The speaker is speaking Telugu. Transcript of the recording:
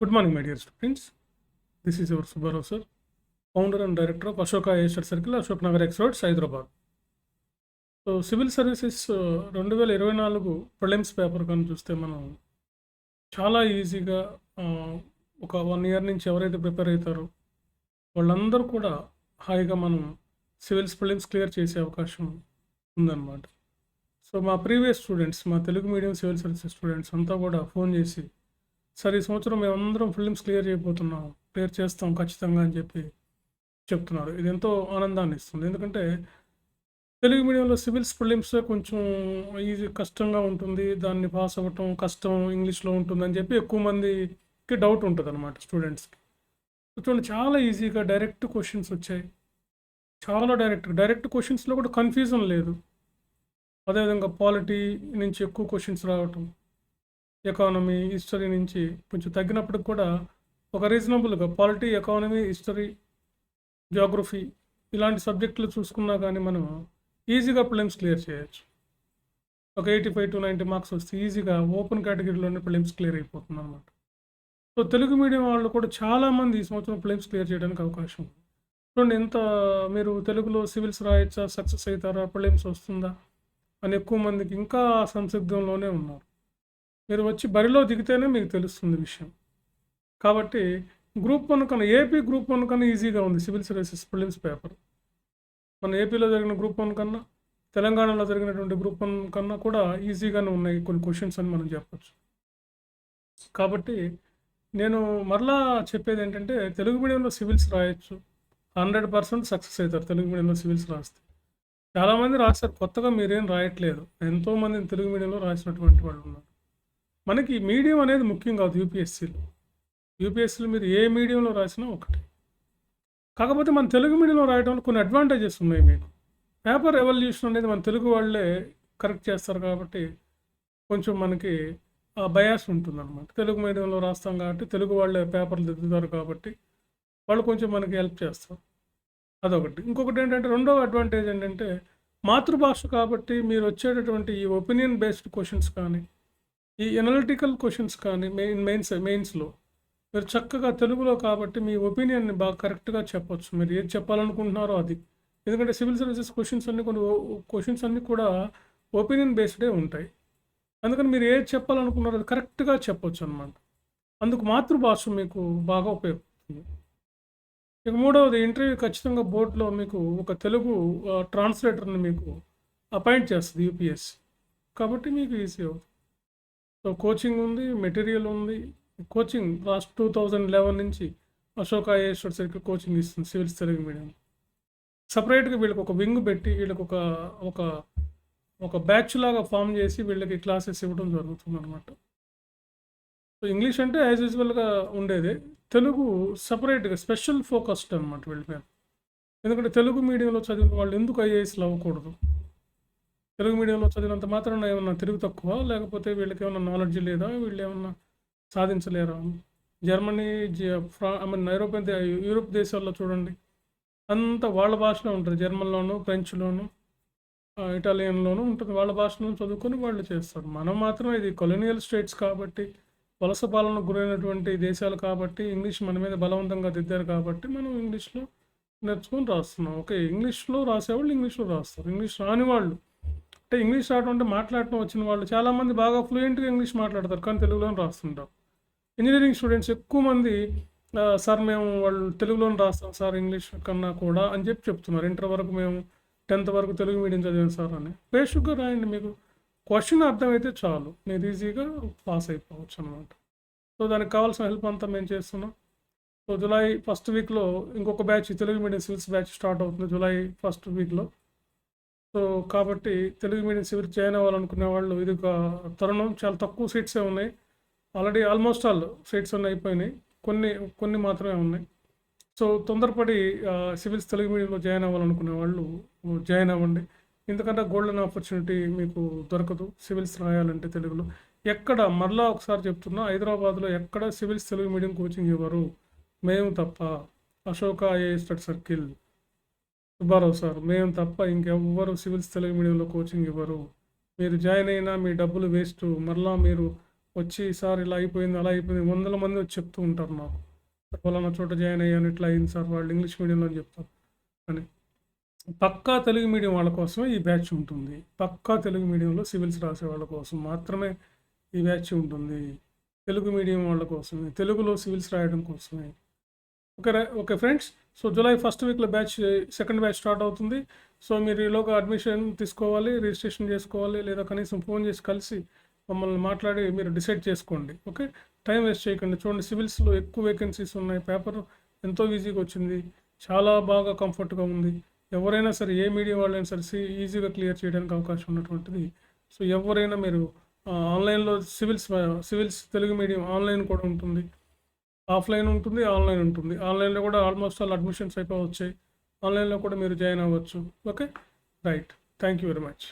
Good morning, my dear students. This is your Subbarao sir, founder and director of Ashoka Estate Circle, Ashok Nagar X Roads, Hyderabad. So civil services 2024 prelims paper కానీ చూస్తే మనం చాలా ఈజీగా ఒక 1 year నుంచి ఎవరైతే ప్రిపేర్ అవుతారో వాళ్ళందరూ కూడా హాయిగా మనం సివిల్స్ ప్రిలిమ్స్ క్లియర్ చేసే అవకాశం ఉందన్నమాట. సో మా ప్రీవియస్ స్టూడెంట్స్, మా Telugu medium civil services students అంతా కూడా ఫోన్ చేసి, సార్ ఈ సంవత్సరం మేమందరం ఫిలిమ్స్ క్లియర్ చేయబోతున్నాం, క్లియర్ చేస్తాం ఖచ్చితంగా అని చెప్పి చెప్తున్నారు. ఇది ఎంతో ఆనందాన్ని ఇస్తుంది. ఎందుకంటే తెలుగు మీడియంలో సివిల్స్ ప్రిలిమ్స్ కొంచెం ఈజీ కష్టంగా ఉంటుంది, దాన్ని పాస్ అవ్వటం కష్టం, ఇంగ్లీష్లో ఉంటుందని చెప్పి ఎక్కువ మందికి డౌట్ ఉంటుంది అనమాట స్టూడెంట్స్కి. చూడండి, చాలా ఈజీగా డైరెక్ట్ క్వశ్చన్స్ వచ్చాయి. చాలా డైరెక్ట్ క్వశ్చన్స్లో కూడా కన్ఫ్యూజన్ లేదు. అదేవిధంగా పాలిటీ నుంచి ఎక్కువ క్వశ్చన్స్ రావటం, ఎకానమీ, హిస్టరీ నుంచి కొంచెం తగ్గినప్పటికి కూడా ఒక రీజనబుల్గా పాలిటీ, ఎకానమీ, హిస్టరీ, జియోగ్రఫీ ఇలాంటి సబ్జెక్టులు చూసుకున్నా కానీ మనం ఈజీగా ప్రిలిమ్స్ క్లియర్ చేయొచ్చు. ఒక 85 to 90 మార్క్స్ వస్తే ఈజీగా ఓపెన్ కేటగిరీలోనే ప్రిలిమ్స్ క్లియర్ అయిపోతుంది అనమాట. సో తెలుగు మీడియం వాళ్ళు కూడా చాలామంది ఈ సంవత్సరం ప్రిలిమ్స్ క్లియర్ చేయడానికి అవకాశం ఉంది. చూడండి, ఎంత మీరు తెలుగులో సివిల్స్ రాయొచ్చా, సక్సెస్ అవుతారా, ప్రిలిమ్స్ వస్తుందా అని ఎక్కువ మందికి ఇంకా సంసిద్ధంలోనే ఉన్నారు. మీరు వచ్చి బరిలో దిగితేనే మీకు తెలుస్తుంది విషయం. కాబట్టి గ్రూప్ 1 కన్నా, ఏపీ గ్రూప్ 1 కన్నా ఈజీగా ఉంది సివిల్ సర్వీసెస్ ప్రిలిమ్స్ పేపర్. మన ఏపీలో జరిగిన గ్రూప్ 1 కన్నా, తెలంగాణలో జరిగినటువంటి గ్రూప్ 1 కన్నా కూడా ఈజీగానే ఉన్నాయి కొన్ని క్వశ్చన్స్ అని మనం చెప్పచ్చు. కాబట్టి నేను మరలా చెప్పేది ఏంటంటే, తెలుగు మీడియంలో సివిల్స్ రాయొచ్చు, 100% సక్సెస్ అవుతారు తెలుగు మీడియంలో సివిల్స్ రాస్తే. చాలామంది రాస్తారు, కొత్తగా మీరేం రాయట్లేదు, ఎంతోమంది తెలుగు మీడియంలో రాసినటువంటి వాళ్ళు ఉన్నారు. మనకి మీడియం అనేది ముఖ్యం కాదు. యూపీఎస్సీలో మీరు ఏ మీడియంలో రాసినా ఒకటి. కాకపోతే మన తెలుగు మీడియంలో రాయడం వల్ల కొన్ని అడ్వాంటేజెస్ ఉన్నాయి మీకు. పేపర్ ఎవల్యూషన్ అనేది మన తెలుగు వాళ్ళే కరెక్ట్ చేస్తారు కాబట్టి కొంచెం మనకి బయాస్ ఉంటుందన్నమాట. తెలుగు మీడియంలో రాస్తాం కాబట్టి తెలుగు వాళ్ళే పేపర్లు దిద్దుతారు కాబట్టి వాళ్ళు కొంచెం మనకి హెల్ప్ చేస్తారు. అదొకటి. ఇంకొకటి ఏంటంటే, రెండవ అడ్వాంటేజ్ ఏంటంటే, మాతృభాష కాబట్టి మీరు వచ్చేటటువంటి ఈ ఒపీనియన్ బేస్డ్ క్వశ్చన్స్ కానీ, ఈ ఎనలిటికల్ క్వశ్చన్స్ కానీ మెయిన్స్లో మీరు చక్కగా తెలుగులో కాబట్టి మీ ఒపీనియన్ని బాగా కరెక్ట్గా చెప్పొచ్చు. మీరు ఏది చెప్పాలనుకుంటున్నారో అది. ఎందుకంటే సివిల్ సర్వీసెస్ క్వశ్చన్స్ అన్నీ కూడా ఒపీనియన్ బేస్డే ఉంటాయి. అందుకని మీరు ఏది చెప్పాలనుకున్నారో అది కరెక్ట్గా చెప్పొచ్చు అనమాట. అందుకు మాతృభాష మీకు బాగా ఉపయోగపడుతుంది. ఇక మూడవది, ఇంటర్వ్యూ ఖచ్చితంగా బోర్డులో మీకు ఒక తెలుగు ట్రాన్స్లేటర్ని మీకు అపాయింట్ చేస్తుంది యూపీఎస్సీ. కాబట్టి మీకు ఈజీ అవుతుంది. సో కోచింగ్ ఉంది, మెటీరియల్ ఉంది. కోచింగ్ లాస్ట్ 2011 నుంచి అశోక ఏశ్వర్ సర్కిల్ కోచింగ్ ఇస్తుంది సివిల్స్ తెలుగు మీడియం. సపరేట్గా వీళ్ళకి ఒక వింగ్ పెట్టి వీళ్ళకి ఒక బ్యాచ్ లాగా ఫామ్ చేసి వీళ్ళకి క్లాసెస్ ఇవ్వడం జరుగుతుంది అనమాట. సో ఇంగ్లీష్ అంటే యాజ్ యూజువల్గా ఉండేదే, తెలుగు సపరేట్గా స్పెషల్ ఫోకస్డ్ అనమాట వీళ్ళ మీద. ఎందుకంటే తెలుగు మీడియంలో చదివిన వాళ్ళు ఎందుకు ఐఏఎస్లు అవ్వకూడదు? తెలుగు మీడియంలో చదివినంత మాత్రాన ఏమన్నా తెలుగు తక్కువ, లేకపోతే వీళ్ళకి ఏమన్నా నాలెడ్జ్ లేదా, వీళ్ళు ఏమన్నా సాధించలేరా? జర్మనీ, యూరోప్ దేశాల్లో చూడండి, అంతా వాళ్ళ భాషలో ఉంటుంది. జర్మన్లోను, ఫ్రెంచ్లోను, ఇటాలియన్లోనూ ఉంటుంది. వాళ్ళ భాషను చదువుకొని వాళ్ళు చేస్తారు. మనం మాత్రం ఇది కొలోనియల్ స్టేట్స్ కాబట్టి, వలస పాలనకు గురైనటువంటి దేశాలు కాబట్టి, ఇంగ్లీష్ మన మీద బలవంతంగా దిద్దారు కాబట్టి మనం ఇంగ్లీష్లో నేర్చుకొని రాస్తున్నాం. ఓకే, ఇంగ్లీష్లో రాసేవాళ్ళు ఇంగ్లీష్లో రాస్తారు. ఇంగ్లీష్ రాని వాళ్ళు, అంటే ఇంగ్లీష్ రావడం అంటే మాట్లాడటం వచ్చిన వాళ్ళు చాలామంది బాగా ఫ్లూయెంట్గా ఇంగ్లీష్ మాట్లాడతారు, కానీ తెలుగులోనే రాస్తుంటారు. ఇంజనీరింగ్ స్టూడెంట్స్ ఎక్కువ మంది, సార్ మేము వాళ్ళు తెలుగులోనే రాస్తాం సార్ ఇంగ్లీష్ కన్నా కూడా అని చెప్పి చెప్తున్నారు. ఇంటర్ వరకు మేము 10th వరకు తెలుగు మీడియం చదివాను సార్ అని. బేసిక్గా రాయండి, మీకు క్వశ్చన్ అర్థమైతే చాలు, మీరు ఈజీగా పాస్ అయిపోవచ్చు అనమాట. సో దానికి కావాల్సిన హెల్ప్ అంతా మేము చేస్తున్నాం. సో జూలై 1st వీక్లో ఇంకొక batch, Telugu medium civils batch start అవుతుంది జూలై 1st వీక్లో. సో కాబట్టి తెలుగు మీడియం సివిల్స్ జాయిన్ అవ్వాలనుకునే వాళ్ళు ఇది ఒక తరుణం. చాలా తక్కువ సీట్సే ఉన్నాయి. ఆల్రెడీ ఆల్మోస్ట్ ఆల్ సీట్స్ అన్నీ అయిపోయినాయి, కొన్ని మాత్రమే ఉన్నాయి. సో తొందరపడి సివిల్స్ తెలుగు మీడియంలో జాయిన్ అవ్వాలనుకునే వాళ్ళు జాయిన్ అవ్వండి. ఎందుకంటే గోల్డెన్ ఆపర్చునిటీ మీకు దొరకదు సివిల్స్ రాయాలంటే తెలుగులో. ఎక్కడ, మరలా ఒకసారి చెప్తున్నా, హైదరాబాద్లో ఎక్కడ సివిల్స్ తెలుగు మీడియం కోచింగ్ ఇవ్వరు, మేము తప్ప. Ashoka IAS circle, Subbarao sir, మేము తప్ప ఇంకెవ్వరు సివిల్స్ తెలుగు మీడియంలో కోచింగ్ ఇవ్వరు. మీరు జాయిన్ అయినా మీ డబ్బులు వేస్ట్. మరలా మీరు వచ్చి సార్ ఇలా అయిపోయింది అలా అయిపోయింది వందల మంది వచ్చి చెప్తూ ఉంటారు నాకు. ఫలానా చోట జాయిన్ అయ్యాను ఇట్లా అయింది సార్, వాళ్ళు ఇంగ్లీష్ మీడియంలో అని చెప్తారు అని. పక్కా తెలుగు మీడియం వాళ్ళ కోసమే ఈ బ్యాచ్ ఉంటుంది. పక్కా తెలుగు మీడియంలో సివిల్స్ రాసే వాళ్ళ కోసం మాత్రమే ఈ బ్యాచ్ ఉంటుంది. తెలుగు మీడియం వాళ్ళ కోసమే, తెలుగులో సివిల్స్ రాయడం కోసమే. Okay friends. So July first వీక్లో సెకండ్ బ్యాచ్ స్టార్ట్ అవుతుంది. సో మీరు ఈలోగా అడ్మిషన్ తీసుకోవాలి, రిజిస్ట్రేషన్ చేసుకోవాలి, లేదా కనీసం ఫోన్ చేసి కలిసి మమ్మల్ని మాట్లాడి మీరు డిసైడ్ చేసుకోండి. ఓకే, టైం వేస్ట్ చేయకండి. చూడండి, సివిల్స్లో ఎక్కువ వేకెన్సీస్ ఉన్నాయి. పేపర్ ఎంతో ఈజీగా వచ్చింది, చాలా బాగా కంఫర్ట్గా ఉంది. ఎవరైనా సరే, ఏ మీడియం వాళ్ళైనా సరే ఈజీగా క్లియర్ చేయడానికి అవకాశం ఉన్నటువంటిది. సో ఎవరైనా మీరు ఆన్లైన్లో సివిల్స్ తెలుగు మీడియం ఆన్లైన్ కూడా ఉంటుంది, ఆఫ్లైన్ ఉంటుంది, ఆన్లైన్ ఉంటుంది. ఆన్లైన్లో కూడా ఆల్మోస్ట్ ఆల్ అడ్మిషన్స్ అయిపోయి వచ్చాయి. ఆన్లైన్లో కూడా మీరు జాయిన్ అవ్వచ్చు. Okay, right. Thank you very much.